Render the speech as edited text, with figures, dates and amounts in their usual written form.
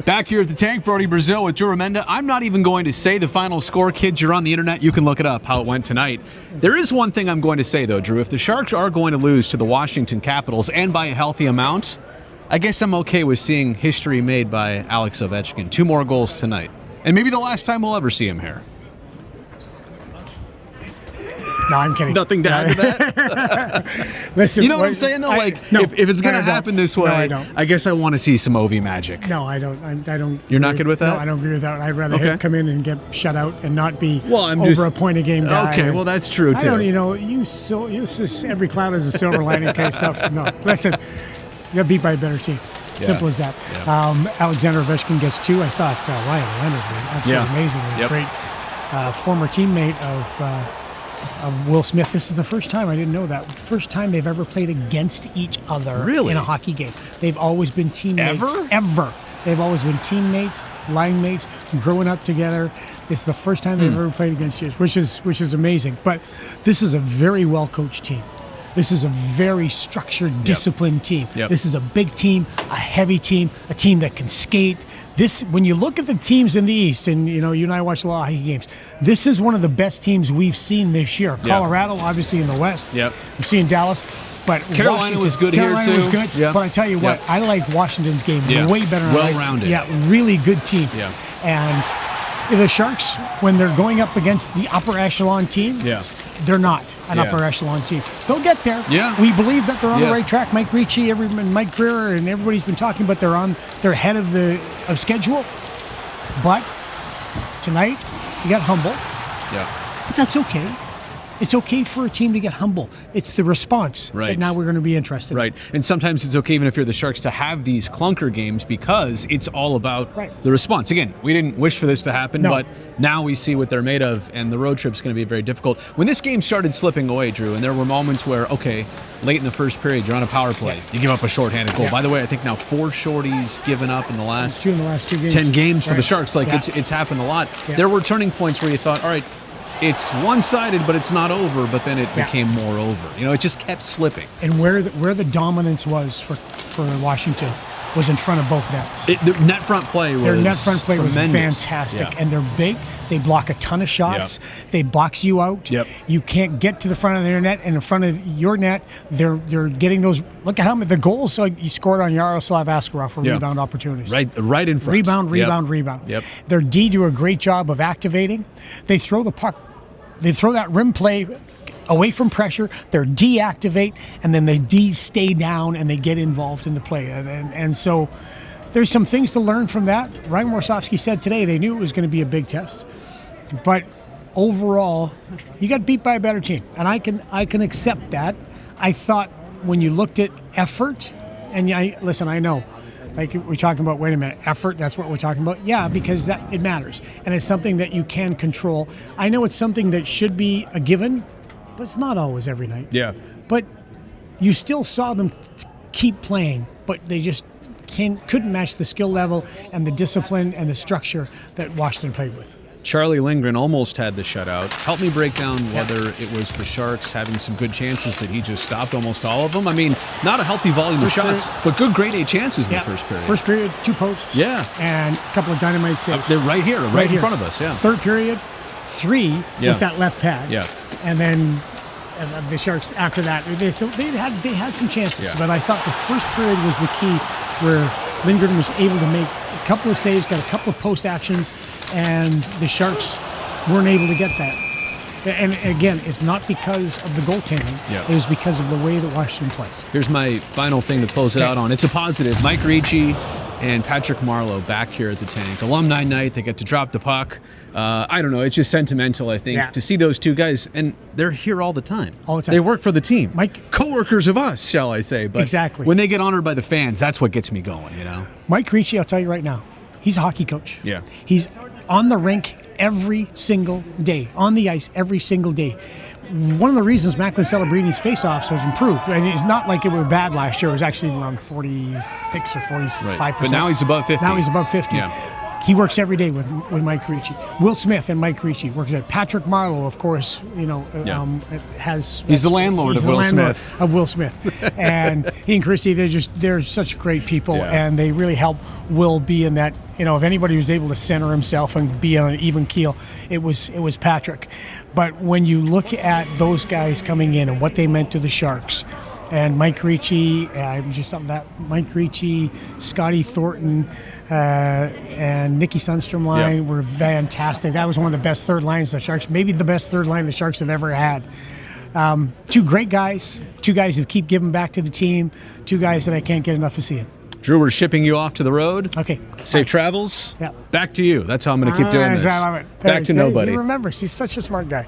Back here at the tank, Brodie Brazil with Drew Remenda. I'm not even going to say the final score, kids. You're on the internet. You can look it up, how it went tonight. There is one thing I'm going to say, though, Drew. If the Sharks are going to lose to the Washington Capitals, and by a healthy amount, I guess I'm okay with seeing history made by Alex Ovechkin. 2 more goals tonight. And maybe the last time we'll ever see him here. No, I'm kidding. Nothing to add to that? Listen, you know what I'm saying, though? If it's going to happen this way, I guess I want to see some Ovi magic. No, I don't. I don't. You're not good with that? No, I don't agree with that. I'd rather him come in and get shut out and not be a point a game guy. Okay, well, that's true, too. I don't, every cloud has a silver lining kind of stuff. No, listen, you got beat by a better team. Simple as that. Yeah. Alexander Ovechkin gets 2. I thought Ryan Leonard was absolutely amazing. A great former teammate of Will Smith. This is the first time, I didn't know that, first time they've ever played against each other in a hockey game. They've always been teammates. Ever. They've always been teammates, line mates, growing up together. It's the first time they've ever played against each other, which is amazing. But this is a very well-coached team. This is a very structured, disciplined team. This is a big team, a heavy team, a team that can skate. This, when you look at the teams in the East, and you and I watch a lot of hockey games, this is one of the best teams we've seen this year. Colorado, obviously, in the West. We've seen Dallas. But Carolina was good here, too. Carolina was good. But I tell you what, I like Washington's game way better. Well-rounded. Really good team. And the Sharks, when they're going up against the upper echelon team, they're not an upper echelon team. They'll get there. We believe that they're on the right track. Mike Ricci, Mike Greer, and everybody's been talking about they're ahead of schedule. But tonight, you got humbled. But that's okay. It's okay for a team to get humble. It's the response that now we're going to be interested in. And sometimes it's okay, even if you're the Sharks, to have these clunker games because it's all about the response. Again, we didn't wish for this to happen, but now we see what they're made of, and the road trip's going to be very difficult. When this game started slipping away, Drew, and there were moments where, late in the first period, you're on a power play. You give up a shorthanded goal. By the way, I think now 4 shorties given up in the last 2 games. 10 games for the Sharks. It's happened a lot. There were turning points where you thought, all right, it's one-sided, but it's not over, but then it became more over. It just kept slipping. And where the dominance was for Washington was in front of both nets. The net front play was Their net front play tremendous. was fantastic. And they're big. They block a ton of shots. They box you out. You can't get to the front of their net, and in front of your net, they're getting those. Look at how many the goals you scored on Yaroslav Askarov for rebound opportunities. Right in front. Rebound. Their D do a great job of activating. They throw the puck. They throw that rim play away from pressure, they're deactivate, and then they stay down and they get involved in the play. And so there's some things to learn from that. Ryan Warsofsky said today they knew it was going to be a big test. But overall, you got beat by a better team. And I can accept that. I thought when you looked at effort, and I know, like we're talking about, wait a minute, effort, that's what we're talking about? Yeah, because it matters. And it's something that you can control. I know it's something that should be a given, but it's not always every night. Yeah. But you still saw them keep playing, but they just couldn't match the skill level and the discipline and the structure that Washington played with. Charlie Lindgren almost had the shutout. Help me break down whether it was the Sharks having some good chances that he just stopped almost all of them. I mean, not a healthy volume of shots, but good grade A chances in the first period. First period, 2 posts. Yeah. And a couple of dynamite saves. They're right here, right in front of us, yeah. Third period, 3 with that left pad. Yeah. And then the Sharks, after that, they had some chances. But I thought the first period was the key where Lindgren was able to make a couple of saves, got a couple of post actions, and the Sharks weren't able to get that. And again, it's not because of the goaltending. It was because of the way that Washington plays. Here's my final thing to close it out on. It's a positive. Mike Ricci and Patrick Marleau back here at the tank. Alumni night, they get to drop the puck. I don't know, it's just sentimental, I think, to see those two guys. And they're here all the time. All the time. They work for the team. Mike, co-workers of us, shall I say. But exactly. When they get honored by the fans, that's what gets me going, Mike Ricci, I'll tell you right now, he's a hockey coach. Yeah. He's on the rink every single day, on the ice every single day. One of the reasons Macklin Celebrini's face-offs has improved, and it's not like it was bad last year. It was actually around 46 or 45%. But now he's above 50. Now he's above 50. He works every day with Mike Ricci. Will Smith and Mike Ricci work at. Patrick Marlowe, of course, has. He's the landlord of Will Smith. Of Will Smith, and he and Christy, they're such great people, and they really help Will be in that. If anybody was able to center himself and be on an even keel, it was Patrick. But when you look at those guys coming in and what they meant to the Sharks. And Mike Ricci, Mike Ricci, Scotty Thornton, and Nicky Sundstrom line were fantastic. That was one of the best third lines the Sharks, maybe the best third line the Sharks have ever had. Two great guys, two guys who keep giving back to the team, two guys that I can't get enough of seeing. Drew, we're shipping you off to the road. Okay. Safe travels. Yeah. Back to you. That's how I'm going to keep doing this. I love it. Back to nobody. He remembers. He's such a smart guy.